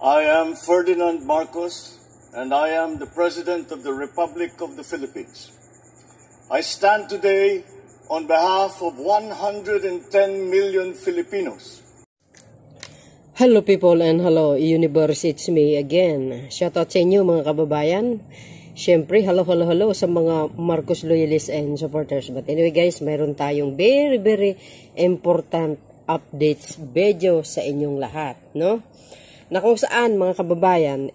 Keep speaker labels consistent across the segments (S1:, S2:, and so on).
S1: I am Ferdinand Marcos, and I am the President of the Republic of the Philippines. I stand today on behalf of 110 million Filipinos.
S2: Hello people and hello universe, it's me again. Shoutout sa inyo mga kababayan. Siyempre, hello sa mga Marcos loyalists and supporters. But anyway guys, mayroon tayong very important updates video sa inyong lahat, no? Na kung saan mga kababayan,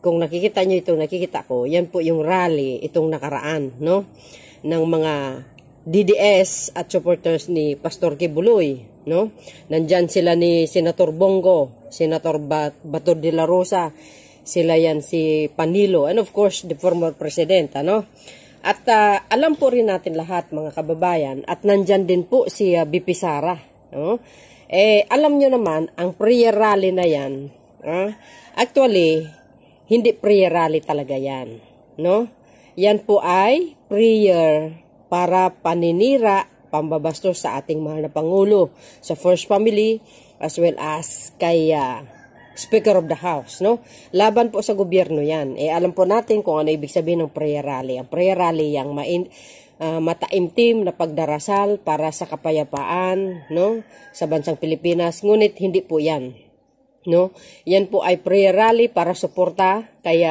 S2: kung nakikita nyo itong nakikita ko, yan po yung rally itong nakaraan, no? Ng mga DDS at supporters ni Pastor Kibuloy, no? Nandyan sila ni Senator Bongo, Senator Bato de la Rosa, sila yan si Panilo, and of course the former president, ano? At alam po rin natin lahat mga kababayan, at nandyan din po si BP Sara, no? Alam nyo naman ang prayer rally na yan, actually hindi prayer rally talaga yan, no? Yan po ay prayer para paninira, pambabastos sa ating mahal na Pangulo, sa First Family, as well as kay Speaker of the House, no? Laban po sa gobyerno yan. Alam po natin kung ano ibig sabihin ng prayer rally. Ang prayer rally yung mataimtim na pagdarasal para sa kapayapaan, no? Sa bansang Pilipinas. Ngunit hindi po yan, no? Yan po ay prayer rally para suporta kay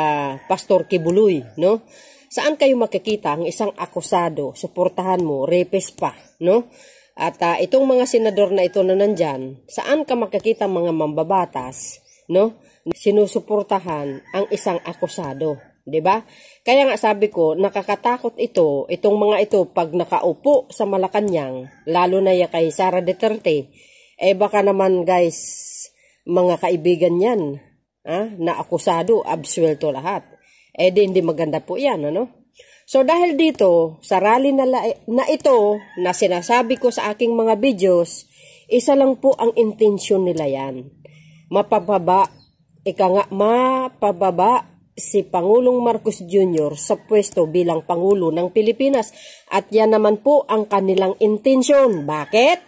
S2: Pastor Kibuloy, no? Saan kayo makikita ang isang akusado, suportahan mo, rapist pa, no? At itong mga senador na ito na nandyan, saan ka makikita mga mambabatas, no? Sinusuportahan ang isang akusado, 'di ba? Kaya nga sabi ko, nakakatakot itong mga ito pag nakaupo sa Malacanang, lalo na ya kay Sara Duterte, baka naman guys, mga kaibigan yan, na akusado, absuelto lahat. Hindi maganda po yan, ano? So dahil dito, sa rally na ito, na sinasabi ko sa aking mga videos, isa lang po ang intensyon nila yan. Mapababa si Pangulong Marcos Jr. sa pwesto bilang Pangulo ng Pilipinas. At yan naman po ang kanilang intensyon. Bakit?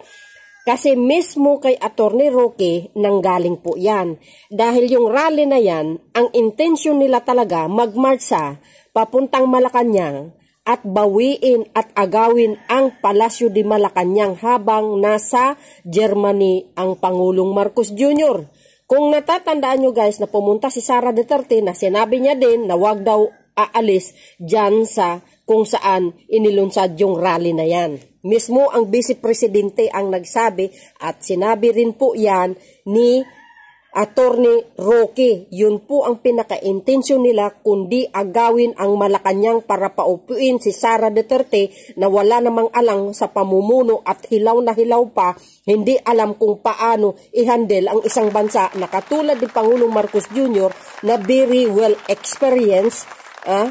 S2: Kasi mismo kay Attorney Roque nanggaling po yan. Dahil yung rally na yan, ang intensyon nila talaga magmarsa papuntang Malacanang at bawiin at agawin ang Palasyo de Malacanang habang nasa Germany ang Pangulong Marcos Jr. Kung natatandaan nyo guys na pumunta si Sara Duterte na sinabi niya din na wag daw aalis dyan sa kung saan inilunsad yung rally na yan. Mismo ang Vice Presidente ang nagsabi at sinabi rin po yan ni Attorney Roque. Yun po ang pinaka-intensyon nila kundi agawin ang Malacanang para paupuin si Sara Duterte na wala namang alang sa pamumuno at hilaw na hilaw pa, hindi alam kung paano i-handle ang isang bansa na katulad ni Pangulong Marcos Jr. na very well experienced.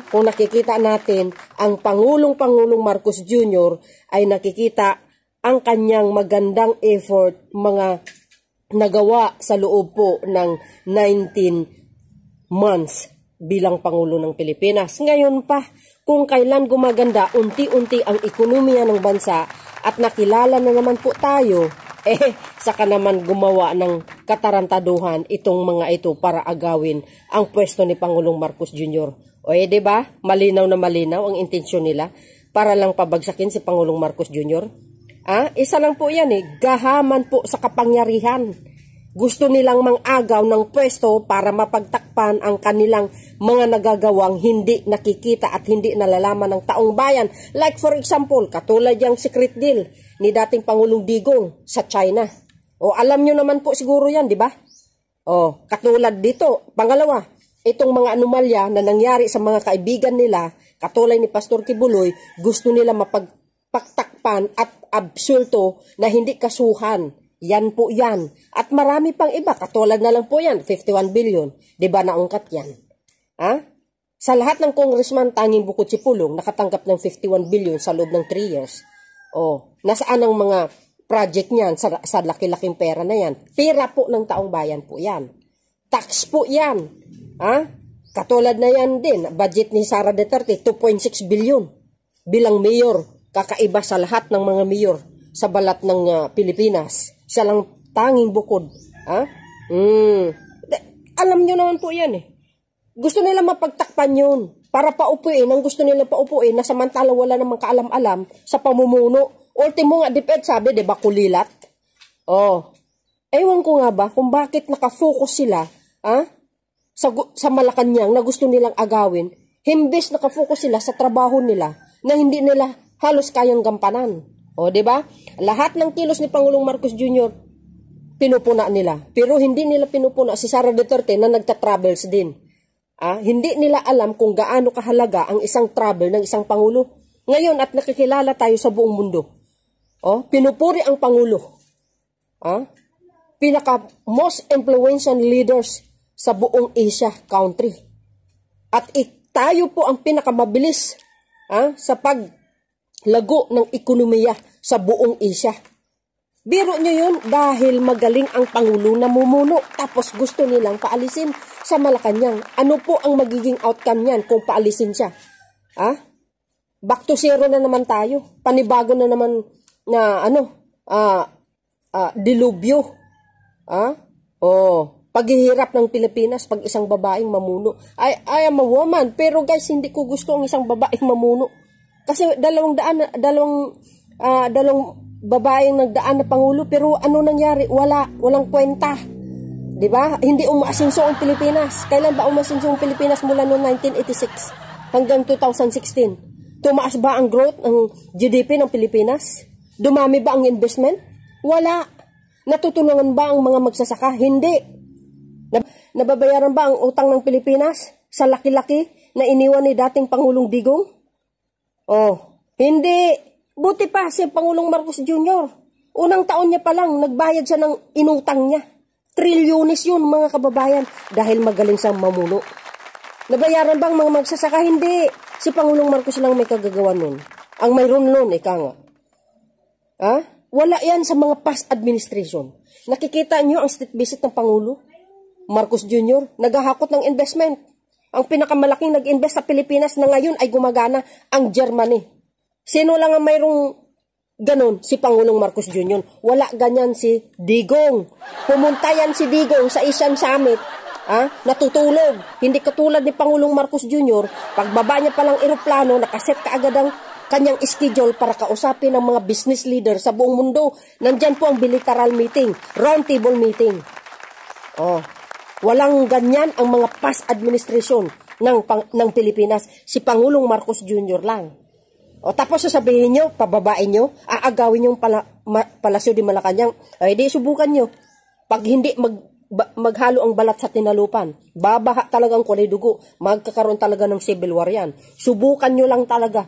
S2: Kung nakikita natin, ang Pangulong Marcos Jr. ay nakikita ang kanyang magandang effort, mga nagawa sa loob po ng 19 months bilang Pangulo ng Pilipinas. Ngayon pa, kung kailan gumaganda unti-unti ang ekonomiya ng bansa at nakilala na naman po tayo, saka naman gumawa ng katarantaduhan itong mga ito para agawin ang pwesto ni Pangulong Marcos Jr. Diba? Malinaw na malinaw ang intensyon nila para lang pabagsakin si Pangulong Marcos Jr. Isa lang po yan gahaman po sa kapangyarihan. Gusto nilang mang-agaw ng pwesto para mapagtakpan ang kanilang mga nagagawang hindi nakikita at hindi nalalaman ng taong bayan. Like for example, katulad yung secret deal ni dating Pangulong Digong sa China. Alam nyo naman po siguro yan, di ba? Katulad dito, pangalawa, itong mga anomalya na nangyari sa mga kaibigan nila, katulad ni Pastor Kibuloy, gusto nila mapagtakpan at absulto na hindi kasuhan. Yan po yan. At marami pang iba, katulad na lang po yan, 51 billion. Diba naungkat yan? Sa lahat ng congressman, tanging Bukod si Pulong, nakatanggap ng 51 billion sa loob ng 3 years. Nasaan ang mga project niyan sa laki-laking pera na yan? Pera po ng taong bayan po yan. Tax po yan. Katulad na yan din, budget ni Sara Duterte, 2.6 billion. Bilang mayor, kakaiba sa lahat ng mga mayor sa balat ng Pilipinas. Siya lang tanging bukod. Alam nyo naman po yan eh. Gusto nila mapagtakpan yun. Para paupuin, ang gusto nila paupuin na samantalang wala namang kaalam-alam sa pamumuno. Ultimo nga, dipet sabi, diba, kulilat? Oh. Ewan ko nga ba kung bakit nakafocus sila sa Malacanang na gusto nilang agawin, himbis nakafocus sila sa trabaho nila na hindi nila halos kayang gampanan. O, diba? Lahat ng kilos ni Pangulong Marcos Jr., pinupuna nila. Pero hindi nila pinupuna si Sara Duterte na nagta-travels din. Hindi nila alam kung gaano kahalaga ang isang travel ng isang Pangulo. Ngayon at nakikilala tayo sa buong mundo. Pinupuri ang Pangulo. Pinaka most influential leaders sa buong Asia country. At tayo po ang pinakamabilis sa paglago ng ekonomiya sa buong Asia. Biro nyo yun dahil magaling ang Pangulo na mumuno tapos gusto nilang paalisin sa Malacanang. Ano po ang magiging outcome niyan kung paalisin siya? Back to zero na naman tayo. Panibago na naman na dilubyo. Paghihirap ng Pilipinas pag isang babaeng mamuno. I am a woman, pero guys, hindi ko gusto ang isang babaeng mamuno. Kasi dalawang babaeng nagdaan na Pangulo, pero ano nangyari? Walang kwenta. Diba? Hindi umaasinso ang Pilipinas. Kailan ba umasinso ang Pilipinas mula noong 1986 hanggang 2016? Tumaas ba ang growth ng GDP ng Pilipinas? Dumami ba ang investment? Wala. Natutulungan ba ang mga magsasaka? Hindi. Nababayaran ba ang utang ng Pilipinas sa laki-laki na iniwan ni dating Pangulong Digong? Hindi. Buti pa si Pangulong Marcos Jr. Unang taon niya pa lang, nagbayad siya ng inutang niya. Trilyones yun, mga kababayan, dahil magaling siyang mamuno. Nabayaran bang mga magsasaka? Hindi. Si Pangulong Marcos lang may kagagawa nun. Ang mayroon nun, ika nga. Wala yan sa mga past administration. Nakikita niyo ang state visit ng Pangulo Marcos Jr. Naghahakot ng investment. Ang pinakamalaking nag-invest sa Pilipinas na ngayon ay gumagana ang Germany. Sino lang ang mayroong ganon? Si Pangulong Marcos Jr. Wala ganyan si Digong. Pumunta yan si Digong sa Asian Summit. Natutulog. Hindi katulad ni Pangulong Marcos Jr. Pagbaba niya palang eroplano, nakaset kaagad ang kanyang schedule para kausapin ng mga business leader sa buong mundo. Nandyan po ang bilateral meeting, round table meeting. Walang ganyan ang mga past administration ng Pilipinas. Si Pangulong Marcos Jr. lang. Tapos sasabihin nyo, pababain nyo, aagawin yung palasyo di Malacanang. Ay di, subukan nyo. Pag hindi maghalo ang balat sa tinalupan, babaha talagang kulay dugo, magkakaroon talaga ng civil war yan. Subukan nyo lang talaga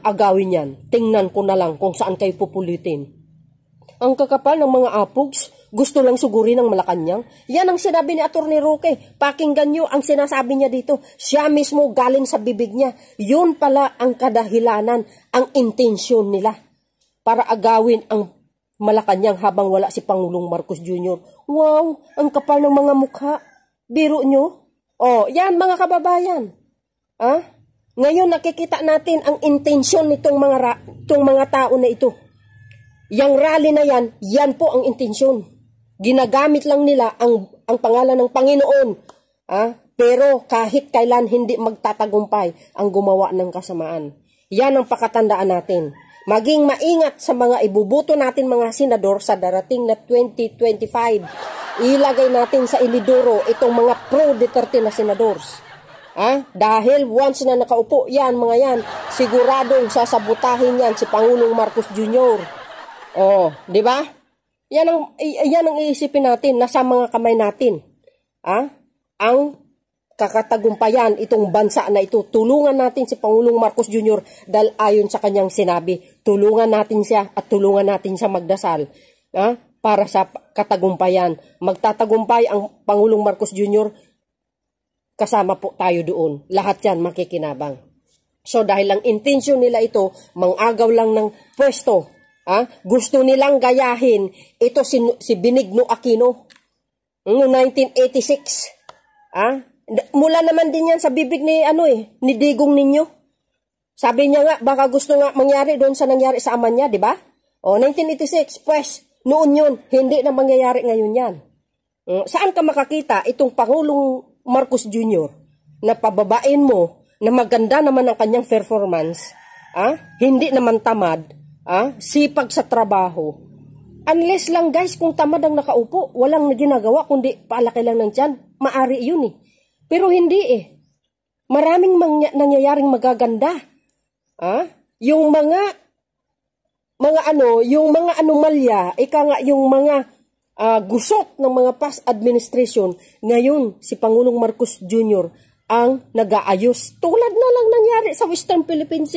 S2: agawin yan. Tingnan ko na lang kung saan kayo pupulitin. Ang kakapal ng mga apogs, gusto lang sugurin ng Malacanang. Yan ang sinabi ni Atty. Roque. Pakinggan nyo ang sinasabi niya dito. Siya mismo galing sa bibig niya. Yun pala ang kadahilanan, ang intensyon nila para agawin ang Malacanang habang wala si Pangulong Marcos Jr. Wow, ang kapal ng mga mukha. Biro nyo? Yan mga kababayan. Ngayon nakikita natin ang intensyon nitong mga tao na ito. Yang rally na yan po ang intensyon. Ginagamit lang nila ang pangalan ng Panginoon. Pero kahit kailan hindi magtatagumpay ang gumawa ng kasamaan. Yan ang pakatandaan natin. Maging maingat sa mga ibubuto natin mga senador sa darating na 2025. Ilagay natin sa inidoro itong mga pro-Duterte na senadors. Dahil once na nakaupo yan, mga yan, siguradong sasabutahin yan si Pangulong Marcos Jr. Di ba? Yan ang iisipin natin, nasa mga kamay natin. Ang kakatagumpayan itong bansa na ito. Tulungan natin si Pangulong Marcos Jr. dahil ayon sa kanyang sinabi, tulungan natin siya at tulungan natin siya magdasal para sa katagumpayan. Magtatagumpay ang Pangulong Marcos Jr. Kasama po tayo doon. Lahat yan makikinabang. So dahil ang intensyon nila ito, mangagaw lang ng pwesto. Gusto nilang gayahin ito si Benigno Aquino noong 1986. Mula naman din yan sa bibig ni Digong ninyo. Sabi niya nga, baka gusto nga mangyari doon sa nangyari sa ama niya, di ba? 1986, pues, noon yun, hindi na mangyayari ngayon yan. Saan ka makakita itong Pangulong Marcos Jr. na pababain mo na maganda naman ang kanyang performance, hindi naman tamad, sipag sa trabaho. Unless lang guys, kung tamad ang nakaupo, walang ginagawa kundi palaki lang ng tiyan, maari yun Pero hindi Maraming nangyayaring magaganda. Yung yung mga anomalya, yung mga gusot ng mga past administration, ngayon si Pangulong Marcos Jr. ang nag-aayos. Tulad na lang nangyari sa Western Philippines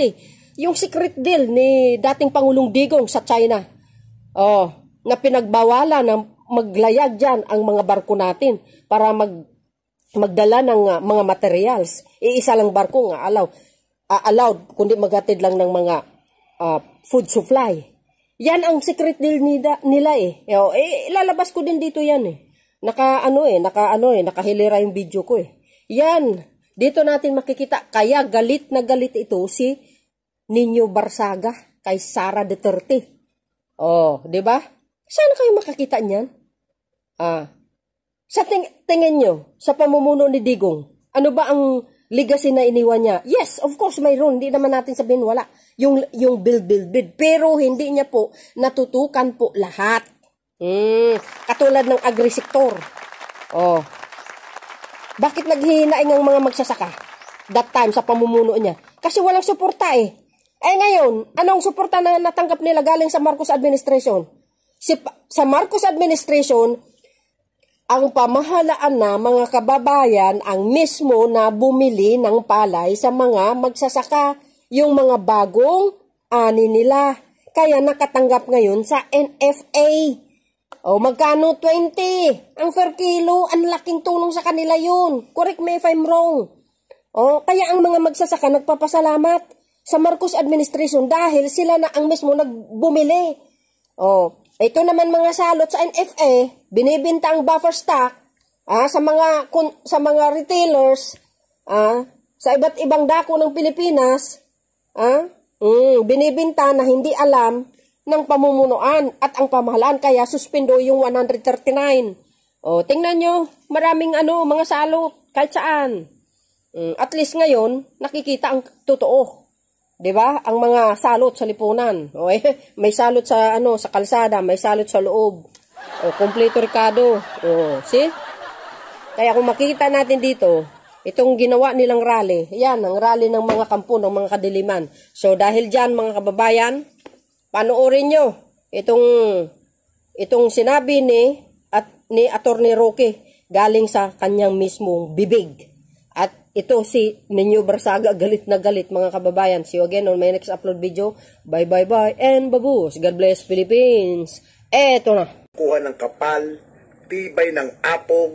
S2: yung secret deal ni dating Pangulong Digong sa China. Na pinagbawalan na maglayag dyan ang mga barko natin para magdala ng mga materials. Iisa lang barko nga allowed, kundi maghatid lang ng mga food supply. Yan ang secret deal nila ilalabas ko din dito yan nakahilera yung video ko Yan, dito natin makikita. Kaya galit na galit ito si Nino Barsaga kay Sara Duterte. Di ba? Saan kayo makakita niyan? Sa tingin nyo, sa pamumuno ni Digong, ano ba ang legacy na iniwan niya? Yes, of course, mayroon. Hindi naman natin sabihin wala. Yung build. Pero hindi niya po natutukan po lahat. Katulad ng agri-sector. Bakit naghihinaing ang mga magsasaka? That time, sa pamumuno niya. Kasi walang suporta ngayon, anong suporta na natanggap nila galing sa Marcos administration? Sa Marcos administration, ang pamahalaan na mga kababayan ang mismo na bumili ng palay sa mga magsasaka, yung mga bagong ani nila. Kaya nakatanggap ngayon sa NFA. Magkano? 20. Ang per kilo, ang laking tulong sa kanila yun. Correct me if I'm wrong. Kaya ang mga magsasaka nagpapasalamat sa Marcos administration dahil sila na ang mismo nagbumili. Ito naman mga salot sa NFA, binibenta ang buffer stock sa mga retailers, sa iba't ibang dako ng Pilipinas, binibenta na hindi alam ng pamumunuan at ang pamahalaan, kaya suspendo yung 139. Tingnan nyo, maraming mga salot kahit saan. At least ngayon, nakikita ang totoo. 'Di ba? Ang mga salot sa lipunan. May salot sa sa kalsada, may salot sa loob. Kompleto Ricardo. See? Kaya kung makita natin dito, itong ginawa nilang rally, yan ang rally ng mga kampo, ng mga kadiliman. So dahil diyan mga kababayan, panoorin nyo itong sinabi ni Attorney Roque galing sa kanyang mismong bibig. At ito si Nino Barsaga, galit na galit mga kababayan. See you again on my next upload video. Bye and babus. God bless Philippines. Eto na.
S3: Kuha ng kapal, tibay ng apog,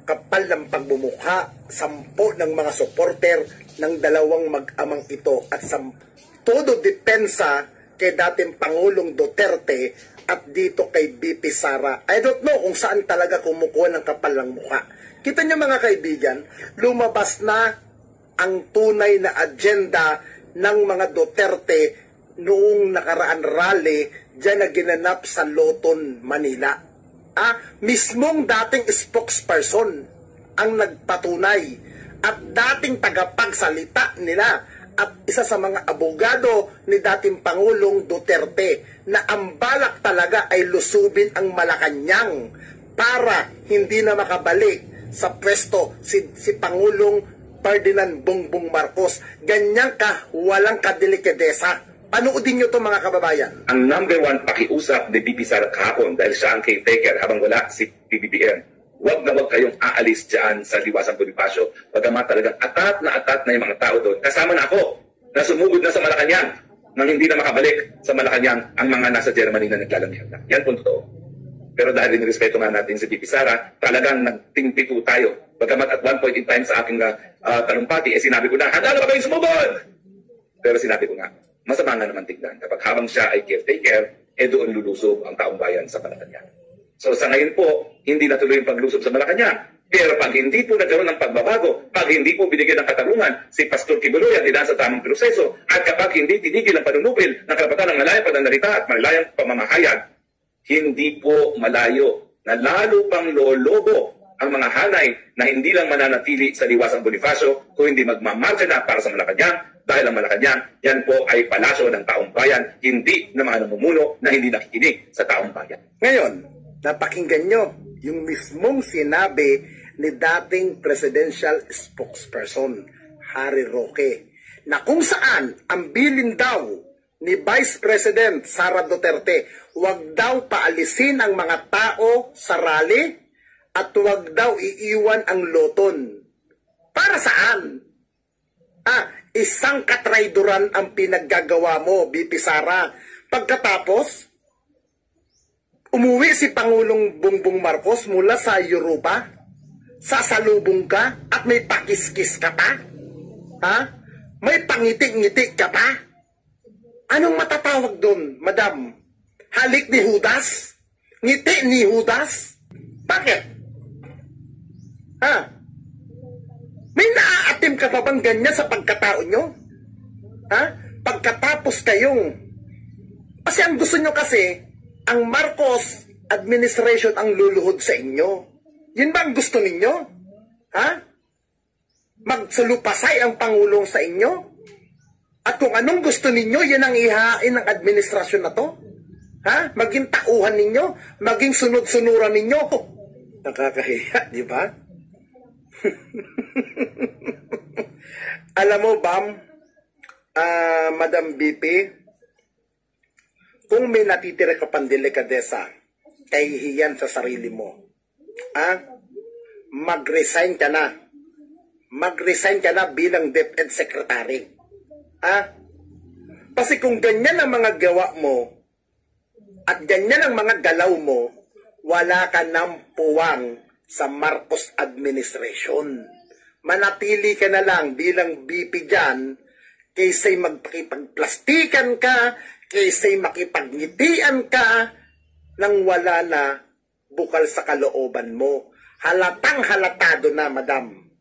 S3: kapal ng pagbumukha, 10 ng mga supporter ng dalawang mag-amang ito at todo depensa kay dating Pangulong Duterte at dito kay BP Sara. I don't know kung saan talaga kumukuha ng kapal ng mukha. Kita niyo mga kaibigan, lumabas na ang tunay na agenda ng mga Duterte noong nakaraan rally dyan na ginanap sa Loton, Manila. Mismong dating spokesperson ang nagpatunay at dating tagapagsalita nila at isa sa mga abogado ni dating Pangulong Duterte na ang balak talaga ay lusubin ang Malacanang para hindi na makabalik sa pwesto si Pangulong Ferdinand Bongbong Marcos. Ganyan walang kadelikadesa. Panoodin nyo to mga kababayan.
S4: Ang number 1 pakiusap ni BP Sara kahapon dahil siya ang caretaker habang wala si PBBM. Huwag na huwag kayong aalis dyan sa Liwasang Bonifacio. Pagkamat talagang atat na yung mga tao doon. Kasama na ako na sumugod na sa Malacanang nang hindi na makabalik sa Malacanang ang mga nasa Germany na naglalamihan na. Yan po totoo. Pero dahil nirespeto nga natin si BP Sara, talagang nagtingpito tayo. Pagkamat at one point in time sa aking talumpati, sinabi ko na, handa na ba kayong sumubod? Pero sinabi ko nga, masama nga naman tignan. Kapag habang siya ay caretaker, doon lulusob ang taong bayan sa Malacanang. So sa ngayon po, hindi natuloy yung paglusob sa Malacanang. Pero pag hindi po nagkaroon ng pagbabago, pag hindi po binigyan ng katarungan si Pastor Kibuloy at sa tamang proseso, at kapag hindi tinigil ang panunupil ng karapatan ng malayang pananalita at malayang pamamahayag, hindi po malayo na lalo pang lolobo ang mga hanay na hindi lang mananatili sa Liwasang Bonifacio kung hindi magmamarcha na para sa Malacanang, dahil ang Malacanang, yan po ay palasyo ng taong bayan, hindi ng mga namumuno na hindi nakikinig sa taong bayan.
S3: Ngayon, napakinggan nyo yung mismong sinabi ni dating presidential spokesperson, Harry Roque, na kung saan ang bilin daw ni Vice President Sara Duterte, huwag daw paalisin ang mga tao sa rally at huwag daw iiwan ang loton. Para saan? Isang katrayduran ang pinaggagawa mo, BP Sara. Pagkatapos, umuwi si Pangulong Bongbong Marcos mula sa Europa, sasalubong ka at may pakiskis ka pa? May pangiti-ngiti ka pa? Anong matatawag doon, madam? Halik ni Judas? Ngiti ni Judas? Bakit? May naaatim ka pa bang ganyan sa pagkatao nyo? Pagkatapos kayong... Kasi ang gusto nyo kasi, ang Marcos administration ang luluhod sa inyo. Yun ba ang gusto ninyo? Magsalupasay ang Pangulong sa inyo? At kung anong gusto ninyo, yan ang ihain ng administrasyon na to? Maging tauhan ninyo? Maging sunod-sunuran ninyo? Nakakahiya, di ba? Alam mo, Bam, Madam BP, kung may natitira ka pang delikadesa, kahihiyan sa sarili mo, mag-resign ka na. Mag-resign ka na bilang DepEd Secretary. Kasi kung ganyan ang mga gawa mo, at ganyan ang mga galaw mo, wala ka ng puwang sa Marcos administration. Manatili ka na lang bilang BP dyan, kaysa'y magpakipagplastikan ka, kaysa'y makipagnitian ka, nang wala na bukal sa kalooban mo. Halatang halatado na, madam.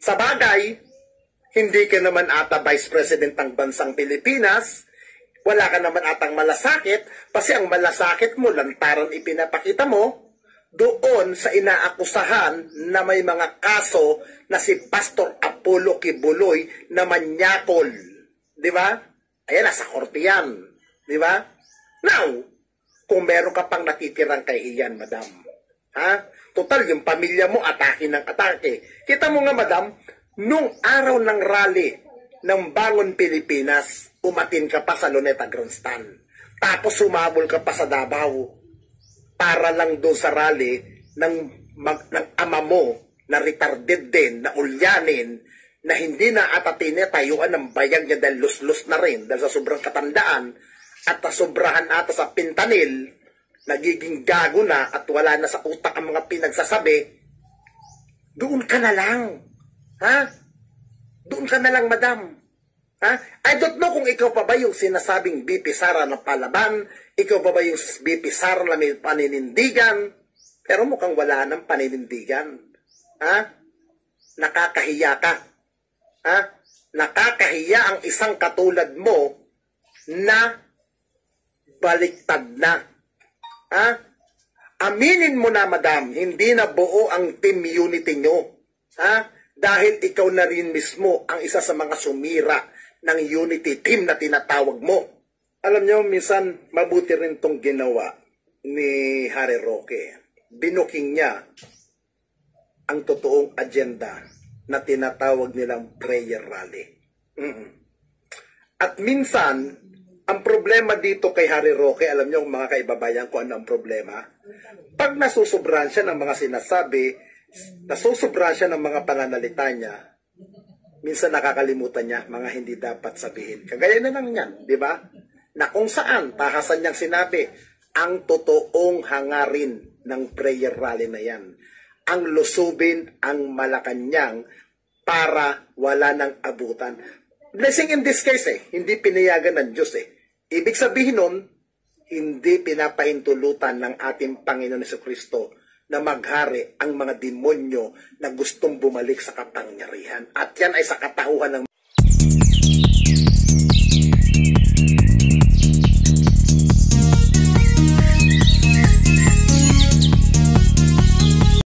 S3: Sa bagay, hindi ka naman ata Vice President ng bansang Pilipinas, wala ka naman atang malasakit, kasi ang malasakit mo, lantaran ipinapakita mo, doon sa inaakusahan na may mga kaso na si Pastor Apollo Kibuloy na manyakol. Di ba? Ayan, nasa korte yan. Di ba? Now, kung meron ka pang natitirang kahihiyan, madam, total, yung pamilya mo, atake ng atake. Kita mo nga, madam, nung araw ng rally ng Bangon Pilipinas, umatin ka pa sa Luneta Grandstand. Tapos sumabol ka pa sa Davao para lang doon sa rally ng ama mo na retarded din, na ulyanin, na hindi na ata tinatayuan ng bayag niya dahil lus-lus na rin dahil sa sobrang katandaan at sobrahan ata sa pintanil, nagiging gago na at wala na sa utak ang mga pinagsasabi. Doon ka na lang. Doon ka na lang, madam. I don't know kung ikaw pa ba yung sinasabing BP Sara na palaban, ikaw pa ba yung BP Sara na may paninindigan, pero mukhang wala ng paninindigan. Nakakahiya ka. Nakakahiya ang isang katulad mo na baliktad na. Aminin mo na, madam, hindi na buo ang team unity nyo. Dahil ikaw na rin mismo ang isa sa mga sumira ng unity team na tinatawag mo. Alam nyo, minsan mabuti rin tong ginawa ni Harry Roque. Binuking niya ang totoong agenda na tinatawag nilang prayer rally. At minsan, ang problema dito kay Harry Roque, alam nyo mga kaibabayan kung ano ang problema? Pag nasusobrahan siya ng mga sinasabi, nasusobrahan siya ng mga pananalita niya, minsan nakakalimutan niya mga hindi dapat sabihin. Kagaya na lang yan, di ba? Na kung saan, tahasan niyang sinabi, ang totoong hangarin ng prayer rally na yan. Ang lusubin ang Malacanang para wala nang abutan. Blessing in this case hindi pinayagan ng Diyos Ibig sabihin nun, hindi pinapahintulutan ng ating Panginoon Jesucristo na maghari ang mga demonyo na gustong bumalik sa kapangyarihan. At yan ay sa katauhan ng